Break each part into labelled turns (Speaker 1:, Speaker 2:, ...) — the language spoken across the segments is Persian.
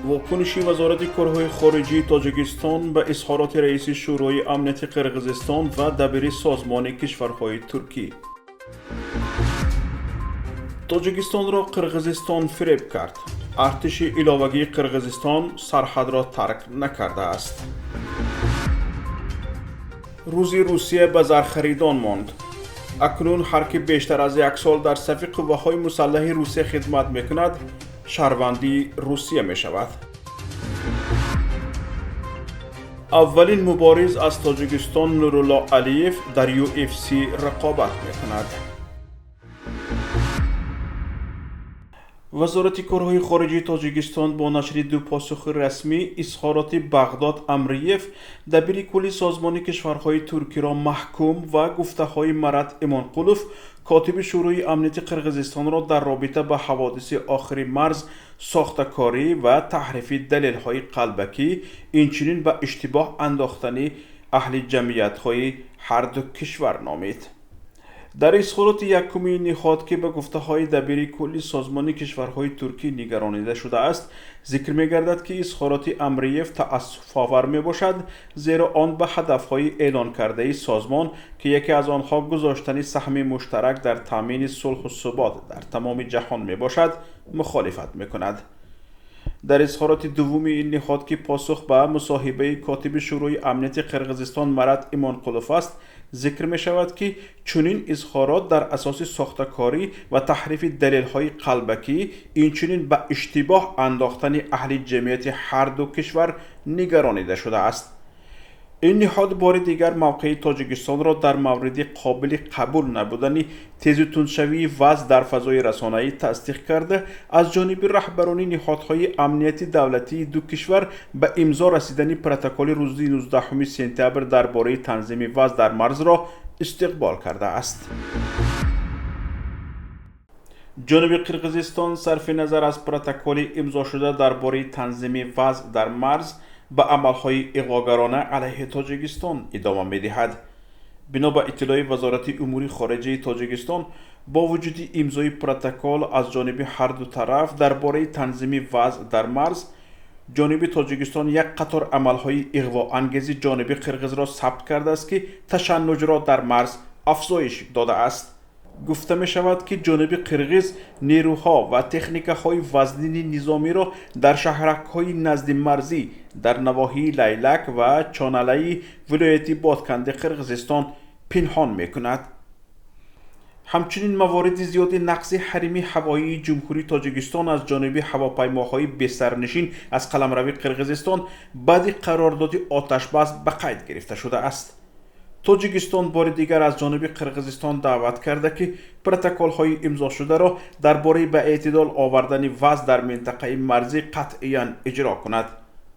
Speaker 1: واکنش وزارت کارهای خارجی تاجیکستان به اظهارات رئیس شورای امنیت قرقیزستان و دبیر سازمان کشورهای ترکی. تاجیکستان را قرقیزستان فریب کرد. ارتش علاوگی قرقیزستان سرحد را ترک نکرده است. روزی روسیه به زرخریدان ماند. اکنون هر که بیشتر از یک سال در صف قوه‌های مسلح روسیه خدمت میکند شهروندی روسیه می شود. اولین مبارز از تاجیکستان نورالله علیف در UFC رقابت میکند. وزارت کارهای خارجی تاجیکستان با نشر دو پاسخ رسمی اظهارات بغداد امریف دبیر کل سازمان کشورهای ترکی را محکوم و گفته‌های مرد ایمانقلوف کاتب شورای امنیت قرقیزستان را در رابطه با حوادث آخر مرز ساخته‌کاری و تحریف دلیل‌های قلبکی اینچنین به اشتباه انداختن اهل جمعیت‌های هر دو کشور نامید. در اظهارات یکمی نهاد که به گفته‌های دبیر کلی سازمان کشورهای ترکی نگرانیده شده است ذکر می‌گردد که اظهارات امریف تأسف‌آور میباشد زیرا آن به هدف‌های اعلان کرده سازمان که یکی از آنها گذاشتن سهم مشترک در تامین صلح و ثبات در تمام جهان میباشد مخالفت میکند. در اظهارات دوم این نهاد که پاسخ به مصاحبه کاتب شورای امنیت قرقیزستان مرد ایمانقلوف است ذکر می شود که چنین اظهارات در اساس ساخته‌کاری و تحریف دلیل‌های قلبکی اینچنین به اشتباه انداختن اهل جمعیت هر دو کشور نگرانیده شده است. این نهاد بار دیگر موقع تاجیکستان را در مورد قابل قبول نبودن تیزتونشوی وضع در فضای رسانه‌ای تصدیق کرده از جانب رهبران نهادهای امنیتی دولتی دو کشور به امضا رسیدن پروتکل روز 19 سپتامبر درباره تنظیم وضع در مرز را استقبال کرده است. جانب قرقیزستان صرف نظر از پروتکل امضا شده درباره تنظیم وضع در مرز به عملهای اغواگرانه علیه تاجیکستان ادامه می‌دهد. بنا به اطلاع وزارت امور خارجه تاجیکستان با وجود امضای پروتکل از جانب هر دو طرف درباره تنظیم وضع در مرز جانب تاجیکستان یک قطار عملهای اغواانگیز جانب قرقیز را ثبت کرده است که تشنج را در مرز افزایش داده است. گفته می شود که جانب قرقیز نیروها و تکنیک‌های وزنین نظامی را در شهرک‌های نزد مرزی در نواحی لیلک و چانالی ولایت بادکنده قرقیزستان پنهان می کند. همچنین موارد زیاد نقض حریم هوایی جمهوری تاجیکستان از جانب هواپیماهای بسرنشین از قلمرو قرقیزستان بعد قرارداد آتشبس به قید گرفته شده است. تاجیکستان بار دیگر از جانب قرقیزستان دعوت کرده که پروتکل‌های امضا شده را درباره به اعتدال آوردن وضع در منطقه مرزی قطعاً اجرا کند.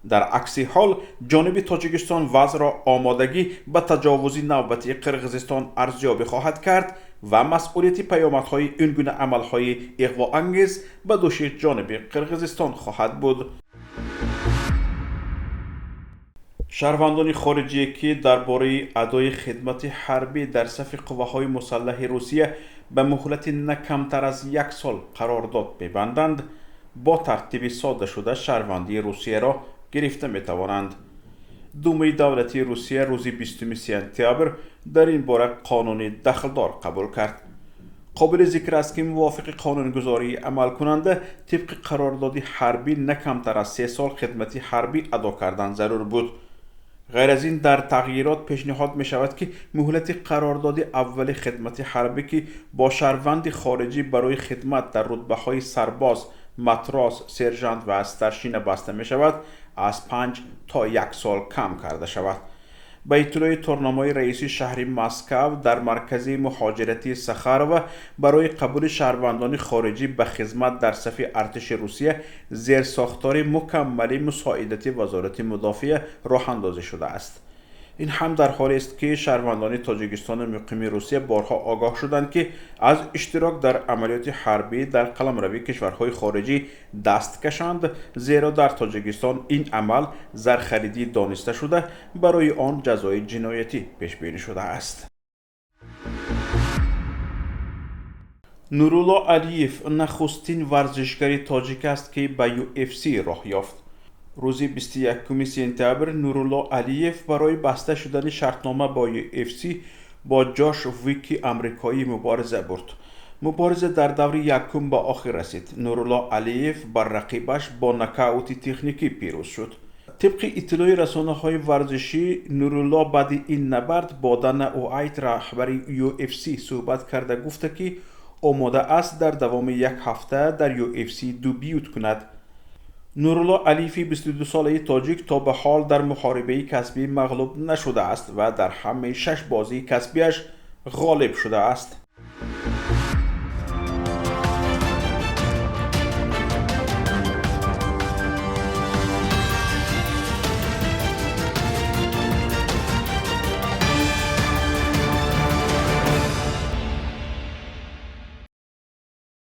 Speaker 1: در عکس حال جانب تاجیکستان وضع را آمادگی به تجاوز نوبتی قرقیزستان ارزیابی خواهد کرد و مسئولیت پیامدهای این گونه عملهای اغواانگیز به دوش جانب قرقیزستان خواهد بود. شهروندان خارجی که درباره ادای خدمت حربی در صف قوه‌های مسلح روسیه به مهلت نه کمتر از یک سال قرارداد ببندند با ترتیب ساده شده شهروندی روسیه را گرفته می توانند. دومه دولتی روسیه روز 20 سپتامبر در این باره قانون دخلدار قبول کرد. قابل ذکر است که موافق قانونگذاری عمل کننده طبق قرارداد حربی نه کمتر از 3 سال خدمت حربی ادا کردن ضرور بود. غیر از این در تغییرات پیشنهاد می شود که مهلت قرارداد اول خدمت حربی که با شهروند خارجی برای خدمت در رتبه‌های سرباز، متراس، سرژانت و استرشین بسته می شود از 5 تا 1 سال کم کرده شود. به اطلاع تورنمای رئیس شهر مسکو در مرکز مهاجرتی سخارو برای قبول شهروندان خارجی به خدمت در صف ارتش روسیه زیر ساختار مکمل مساعدت وزارت مدافع راه اندازی شده است. این هم در حالی است که شهروندان تاجیکستان مقیم روسیه بارها آگاه شدند که از اشتراک در عملیات حربی در قلمرو کشورهای خارجی دست کشند، زیرا در تاجیکستان این عمل زرخریدی دانسته شده برای آن جزای جنایتی پیش بینی شده است. نورالله علیف نخستین ورزشکار تاجیک است که به UFC راه یافت. روز 21 سپتامبر نورالله علیف برای بسته شدن شرطنامه با UFC با جاش ویکی آمریکایی مبارزه برد. مبارزه در دور یکم به آخر رسید. نورالله علیف بر رقیبش با نکاوت تکنیکی پیروز شد. طبق اطلاع رسانه‌های ورزشی، نورالله بعد این نبرد با دانا وایت رهبر UFC صحبت کرده گفته که آماده است در دوام یک هفته در UFC دبیوت کند. نورالله علیفی 22 ساله تاجیک تا به حال در محاربه کسبی مغلوب نشده است و در همه 6 بازی کسبیش غالب شده است.